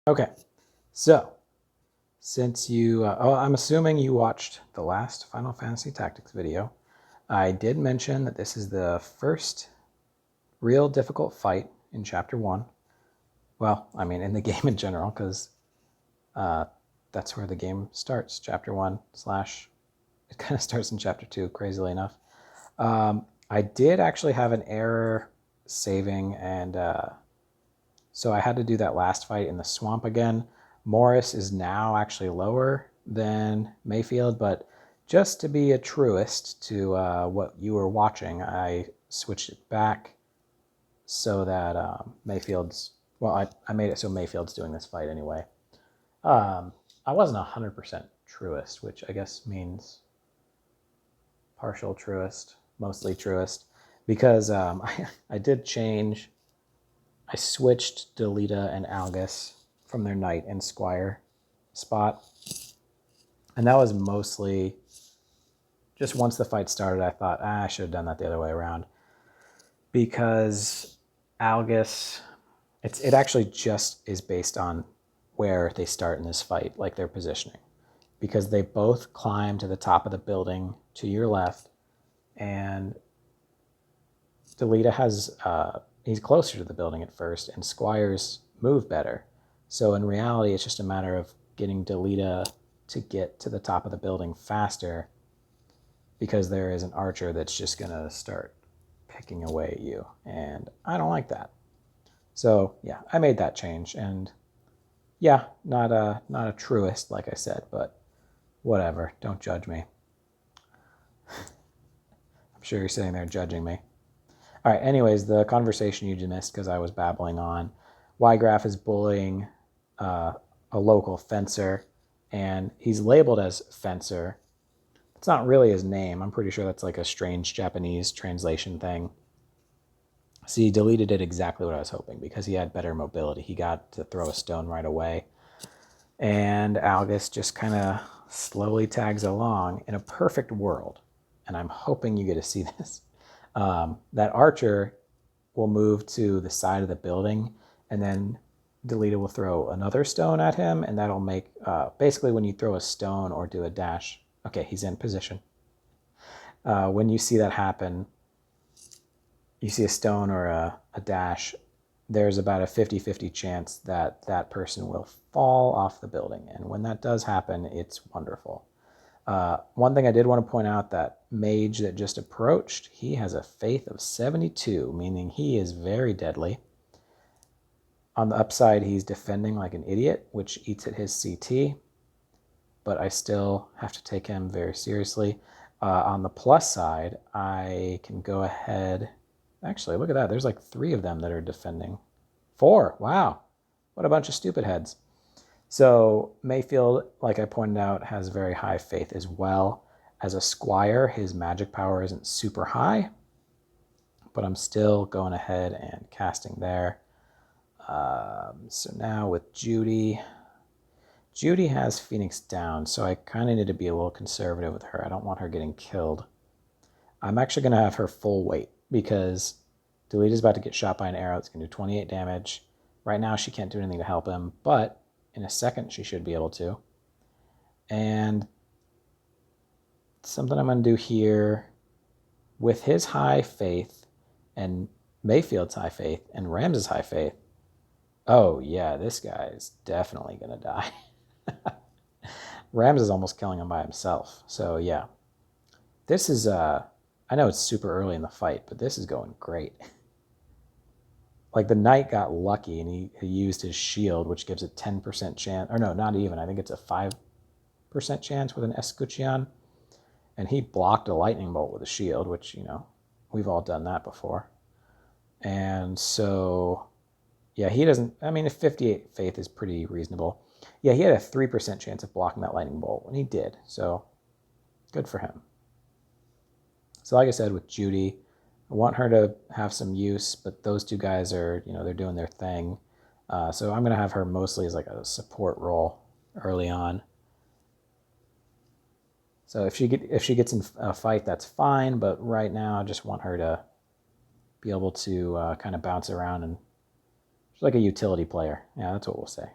Okay, so since I'm assuming you watched the last Final Fantasy Tactics video. I did mention that this is the first real difficult fight in Chapter 1. Well, I mean, in the game in general, because uh, that's where the game starts, Chapter 1 slash, it kind of starts in Chapter 2, crazily enough. I did actually have an error saving, and so I had to do that last fight in the swamp again. Morris is now actually lower than Mayfield, but just to be a truest to what you were watching, I switched it back so that Mayfield's, well, I made it so Mayfield's doing this fight anyway. I wasn't 100% truest, which I guess means partial truest, mostly truest, because I did change. I switched Delita and Algus from their knight and squire spot, and that was mostly just once the fight started. I thought I should have done that the other way around, because Algus, it actually just is based on where they start in this fight, like their positioning, because they both climb to the top of the building to your left, and Delita has he's closer to the building at first, and Squires move better. So in reality, it's just a matter of getting Delita to get to the top of the building faster, because there is an archer that's just going to start picking away at you, and I don't like that. So yeah, I made that change, and yeah, not a truist, like I said, but whatever. Don't judge me. I'm sure you're sitting there judging me. All right, anyways, the conversation you just missed because I was babbling on. Wiegraf is bullying a local fencer, and he's labeled as Fencer. It's not really his name. I'm pretty sure that's like a strange Japanese translation thing. See, he deleted it exactly what I was hoping, because he had better mobility. He got to throw a stone right away. And Algus just kind of slowly tags along in a perfect world. And I'm hoping you get to see this. That archer will move to the side of the building, and then Delita will throw another stone at him, and that'll make, basically when you throw a stone or do a dash, okay, he's in position. When you see that happen, you see a stone or a dash, there's about a 50-50 chance that that person will fall off the building. And when that does happen, it's wonderful. One thing I did want to point out, that mage that just approached, he has a faith of 72, meaning he is very deadly. On the upside, he's defending like an idiot, which eats at his CT, but I still have to take him very seriously. On the plus side, I can go ahead. Actually, look at that. There's like 3 of them that are defending. 4. Wow. What a bunch of stupid heads. So Mayfield, like I pointed out, has very high faith as well. As a squire, his magic power isn't super high, but I'm still going ahead and casting there. So now with Judy, Judy has Phoenix down, so I kind of need to be a little conservative with her. I don't want her getting killed. I'm actually going to have her full weight, because Delita's about to get shot by an arrow. It's going to do 28 damage. Right now, she can't do anything to help him, but in a second, she should be able to. And something I'm going to do here, with his high faith and Mayfield's high faith and Ramza's high faith, oh yeah, this guy is definitely going to die. Ramza is almost killing him by himself. So yeah, this is, I know it's super early in the fight, but this is going great. Like the knight got lucky, and he used his shield, which gives a 10% chance, or no, not even, I think it's a 5% chance with an escutcheon. And he blocked a lightning bolt with a shield, which, you know, we've all done that before. And so, yeah, he doesn't, I mean, if 58 faith is pretty reasonable. Yeah, he had a 3% chance of blocking that lightning bolt, and he did. So, good for him. So, like I said, with Judy, I want her to have some use, but those 2 guys are, you know, they're doing their thing. So I'm going to have her mostly as like a support role early on. So if she gets in a fight, that's fine. But right now, I just want her to be able to kind of bounce around, and she's like a utility player. Yeah, that's what we'll say.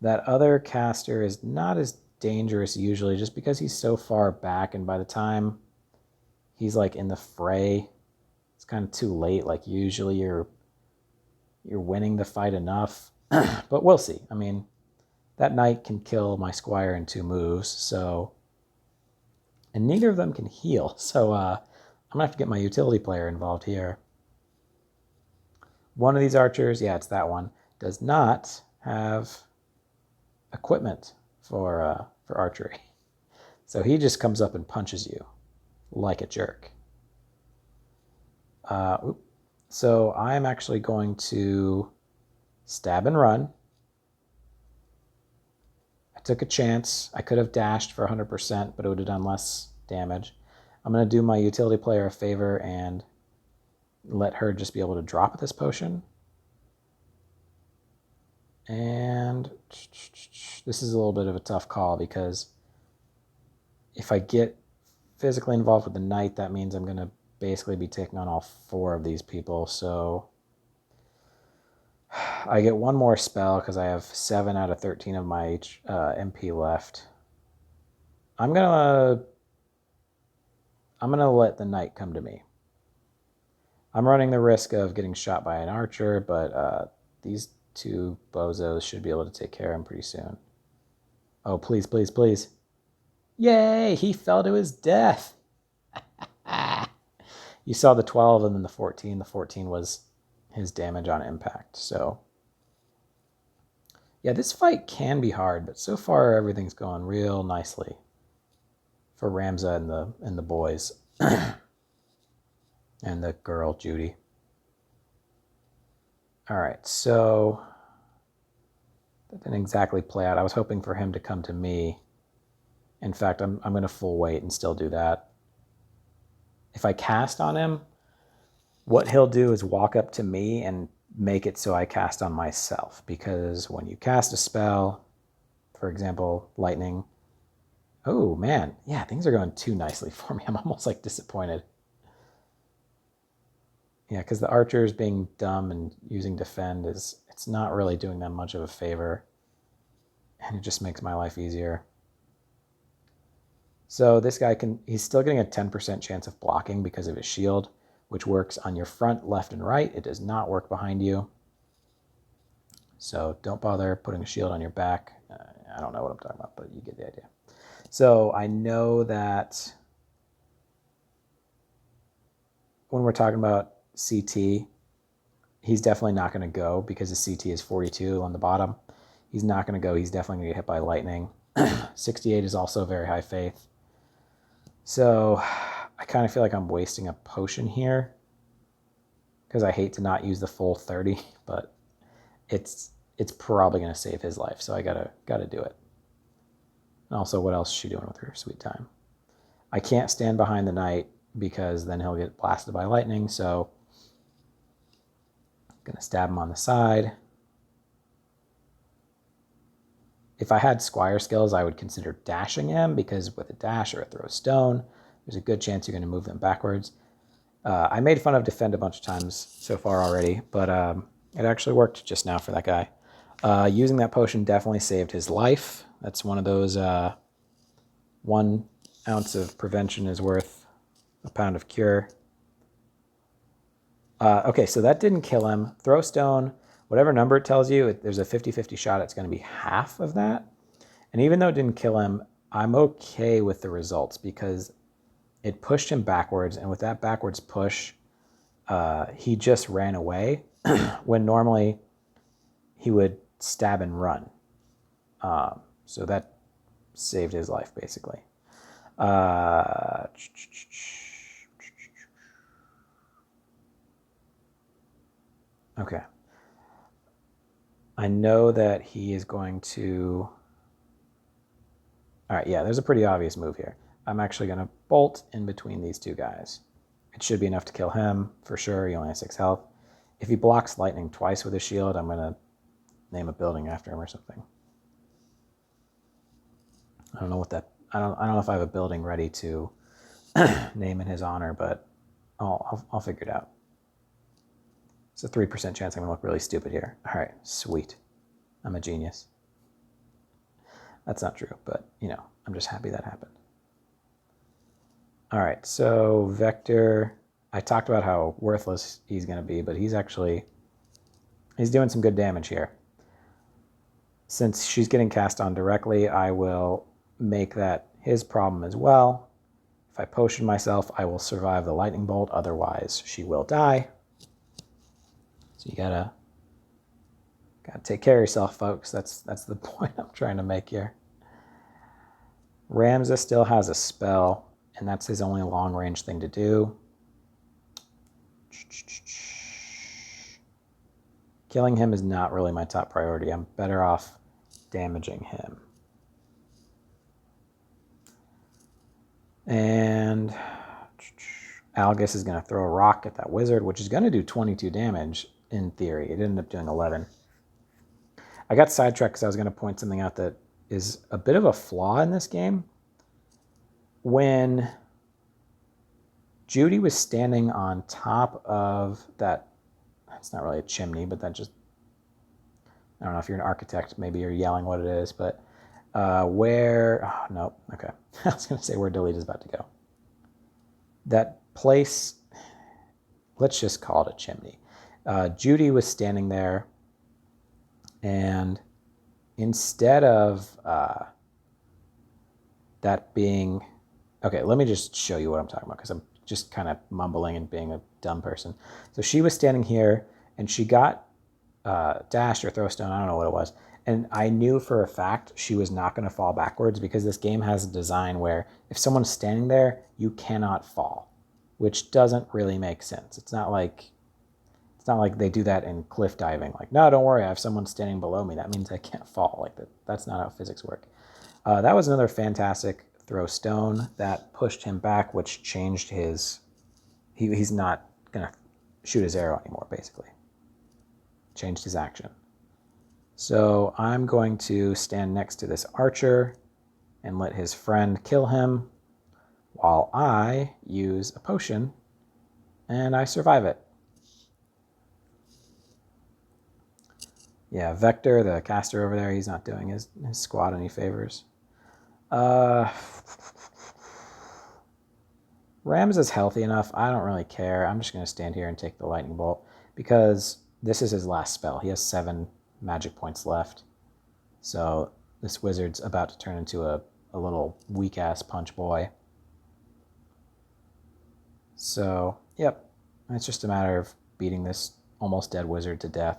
That other caster is not as dangerous usually just because he's so far back, and by the time he's like in the fray, it's kind of too late. Like usually you're winning the fight enough. But we'll see. I mean, that knight can kill my squire in 2 moves, so, and neither of them can heal. So I'm gonna have to get my utility player involved here. One of these archers, yeah, it's that one, does not have equipment for archery. So he just comes up and punches you like a jerk. So I'm actually going to stab and run. I took a chance. I could have dashed for 100%, but it would have done less damage. I'm going to do my utility player a favor and let her just be able to drop this potion. And this is a little bit of a tough call because if I get physically involved with the knight, that means I'm going to basically be taking on all 4 of these people. So I get 1 more spell because I have 7 out of 13 of my MP left. I'm gonna let the knight come to me. I'm running the risk of getting shot by an archer, but these 2 bozos should be able to take care of him pretty soon. Oh, please, please, please. Yay, he fell to his death. You saw the 12 and then the 14. The 14 was his damage on impact. So yeah, this fight can be hard, but so far everything's going real nicely for Ramza and the boys and the girl Judy. All right, so that didn't exactly play out. I was hoping for him to come to me. In fact, I'm going to full wait and still do that. If I cast on him, what he'll do is walk up to me and make it so I cast on myself, because when you cast a spell, for example, lightning, oh man, yeah, things are going too nicely for me. I'm almost like disappointed. Yeah, because the archers being dumb and using defend it's not really doing them much of a favor, and it just makes my life easier. So this guy he's still getting a 10% chance of blocking because of his shield, which works on your front, left, and right. It does not work behind you. So don't bother putting a shield on your back. I don't know what I'm talking about, but you get the idea. So I know that when we're talking about CT, he's definitely not going to go because the CT is 42 on the bottom. He's not going to go. He's definitely going to get hit by lightning. 68 is also very high faith. So I kind of feel like I'm wasting a potion here because I hate to not use the full 30, but it's probably going to save his life, so I gotta do it. And also, what else is she doing with her sweet time? I can't stand behind the knight because then he'll get blasted by lightning, so I'm gonna stab him on the side. If I had squire skills, I would consider dashing him, because with a dash or a throw stone, there's a good chance you're going to move them backwards. I made fun of defend a bunch of times so far already, but it actually worked just now for that guy. Using that potion definitely saved his life. That's one of those 1 ounce of prevention is worth a pound of cure. Okay, so that didn't kill him. Throw stone, whatever number it tells you, there's a 50-50 shot it's going to be half of that. And even though it didn't kill him, I'm okay with the results because it pushed him backwards, and with that backwards push, he just ran away when normally he would stab and run. So that saved his life, basically. Okay. I know that he is going to... All right, yeah, there's a pretty obvious move here. I'm actually going to bolt in between these 2 guys. It should be enough to kill him, for sure. He only has 6 health. If he blocks lightning twice with his shield, I'm going to name a building after him or something. I don't know what that... I don't know if I have a building ready to name in his honor, but I'll figure it out. It's a 3% chance I'm going to look really stupid here. All right, sweet. I'm a genius. That's not true, but, I'm just happy that happened. All right, so Vector, I talked about how worthless he's going to be, but he's doing some good damage here. Since she's getting cast on directly, I will make that his problem as well. If I potion myself, I will survive the lightning bolt. Otherwise, she will die. So you gotta take care of yourself, folks. That's the point I'm trying to make here. Ramza still has a spell, and that's his only long-range thing to do. Killing him is not really my top priority. I'm better off damaging him. And Algus is going to throw a rock at that wizard, which is going to do 22 damage in theory. It ended up doing 11. I got sidetracked because I was going to point something out that is a bit of a flaw in this game. When Judy was standing on top of that, it's not really a chimney, but that just, I don't know if you're an architect, maybe you're yelling what it is, but nope, okay. I was going to say where Delete is about to go. That place, let's just call it a chimney. Judy was standing there, and instead of that being, okay, let me just show you what I'm talking about, because I'm just kind of mumbling and being a dumb person. So she was standing here, and she got dashed or throw stone, I don't know what it was. And I knew for a fact she was not going to fall backwards, because this game has a design where if someone's standing there, you cannot fall, which doesn't really make sense. It's not like they do that in cliff diving. Like, no, don't worry, I have someone standing below me. That means I can't fall. Like that's not how physics work. That was another fantastic throw stone that pushed him back, which changed his. He's not gonna shoot his arrow anymore. Basically, changed his action. So I'm going to stand next to this archer and let his friend kill him while I use a potion and I survive it. Yeah, Vector, the caster over there, he's not doing his squad any favors. Ramza is healthy enough. I don't really care. I'm just going to stand here and take the lightning bolt because this is his last spell. He has 7 magic points left. So this wizard's about to turn into a little weak-ass punch boy. So, yep. It's just a matter of beating this almost dead wizard to death.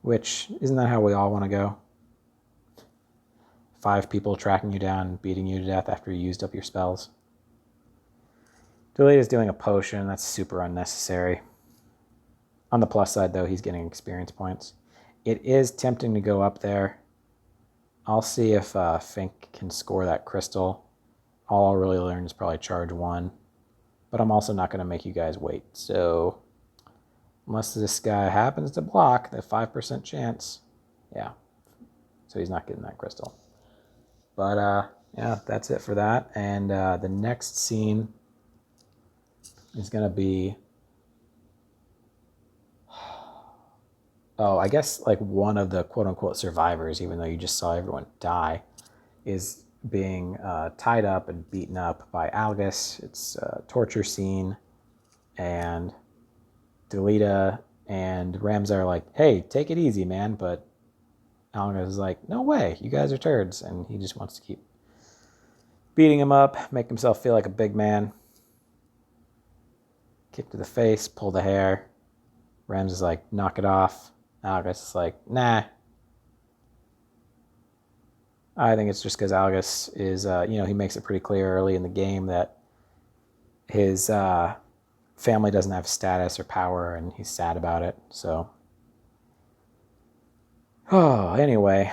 Which, isn't that how we all want to go? 5 people tracking you down and beating you to death after you used up your spells. Delete is doing a potion. That's super unnecessary. On the plus side, though, he's getting experience points. It is tempting to go up there. I'll see if Fink can score that crystal. All I'll really learn is probably charge 1. But I'm also not going to make you guys wait. So, unless this guy happens to block, the 5% chance, yeah. So he's not getting that crystal. But, yeah, that's it for that. And the next scene is going to be... Oh, I guess like one of the quote-unquote survivors, even though you just saw everyone die, is being tied up and beaten up by Algus. It's a torture scene, and Delita and Ramza are like, hey, take it easy, man. But Algus is like, no way, you guys are turds. And he just wants to keep beating him up, make himself feel like a big man. Kick to the face, pull the hair. Ramza's like, knock it off. Algus is like, nah. I think it's just because Algus is, he makes it pretty clear early in the game that his family doesn't have status or power, and he's sad about it. So, anyway,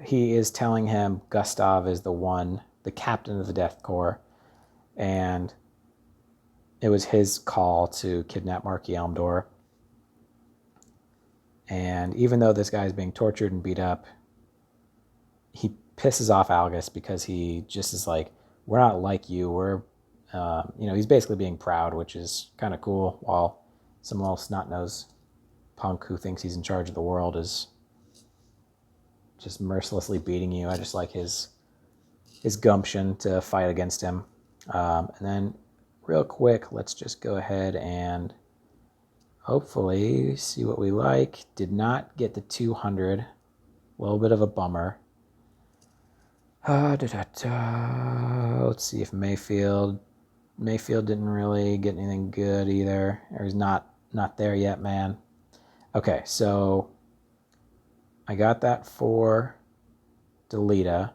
he is telling him Gustav is the captain of the Death Corps, and it was his call to kidnap Marky Elmdor. And even though this guy is being tortured and beat up, he pisses off Algus because he just is like, we're not like you. We're, he's basically being proud, which is kind of cool, while some little snot-nosed punk who thinks he's in charge of the world is just mercilessly beating you. I just like his gumption to fight against him. And then real quick, let's just go ahead and hopefully see what we like. Did not get the 200. A little bit of a bummer. Let's see if Mayfield didn't really get anything good either. Or he's not there yet, man. Okay, so I got that for Delita.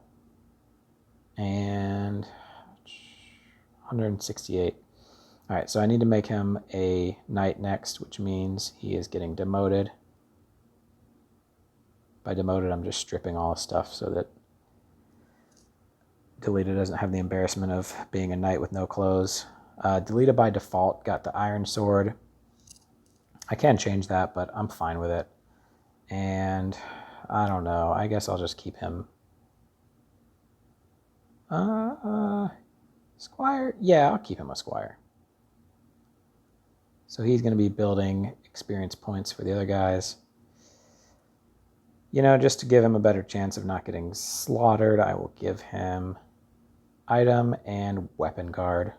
And 168. All right, so I need to make him a knight next, which means he is getting demoted. By demoted, I'm just stripping all the stuff so that Delita doesn't have the embarrassment of being a knight with no clothes. Delita by default got the iron sword. I can change that, but I'm fine with it. And I don't know. I guess I'll just keep him. Squire? Yeah, I'll keep him a squire. So he's going to be building experience points for the other guys. You know, just to give him a better chance of not getting slaughtered, I will give him item and weapon guard.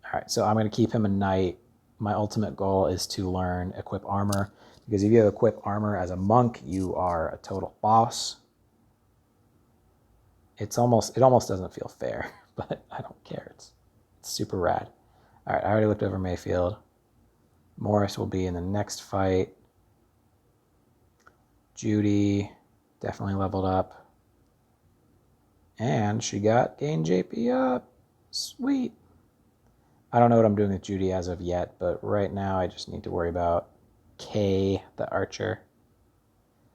All right, so I'm going to keep him a knight. My ultimate goal is to learn equip armor, because if you equip armor as a monk, you are a total boss. It almost doesn't feel fair, but I don't care. It's super rad. All right, I already looked over Mayfield. Morris will be in the next fight. Judy definitely leveled up. And she got gain JP up. Sweet. I don't know what I'm doing with Judy as of yet, but right now I just need to worry about Kay, the archer,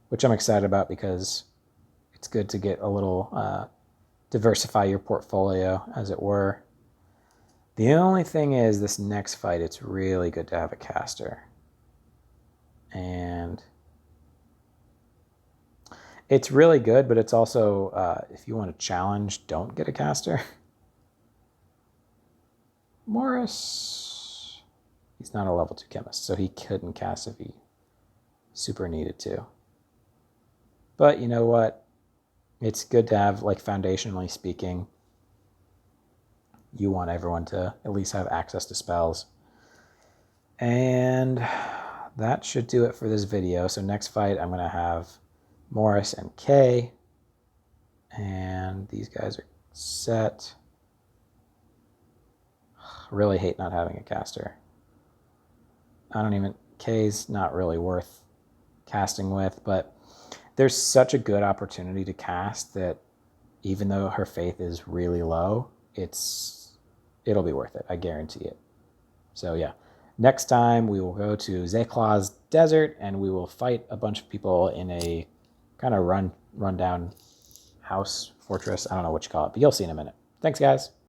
which I'm excited about because it's good to get a little, diversify your portfolio, as it were. The only thing is, this next fight, it's really good to have a caster. And it's really good, but it's also, if you want to challenge, don't get a caster. Morris, he's not a level 2 chemist, so he couldn't cast if he super needed to. But you know what? It's good to have, like, foundationally speaking, you want everyone to at least have access to spells. And that should do it for this video. So next fight, I'm going to have Morris and Kay. And these guys are set. Really hate not having a caster. Kay's not really worth casting with, but there's such a good opportunity to cast that even though her faith is really low, it'll be worth it. I guarantee it. So yeah, next time we will go to Zeklaw's desert and we will fight a bunch of people in a kind of rundown house, fortress. I don't know what you call it, but you'll see in a minute. Thanks, guys.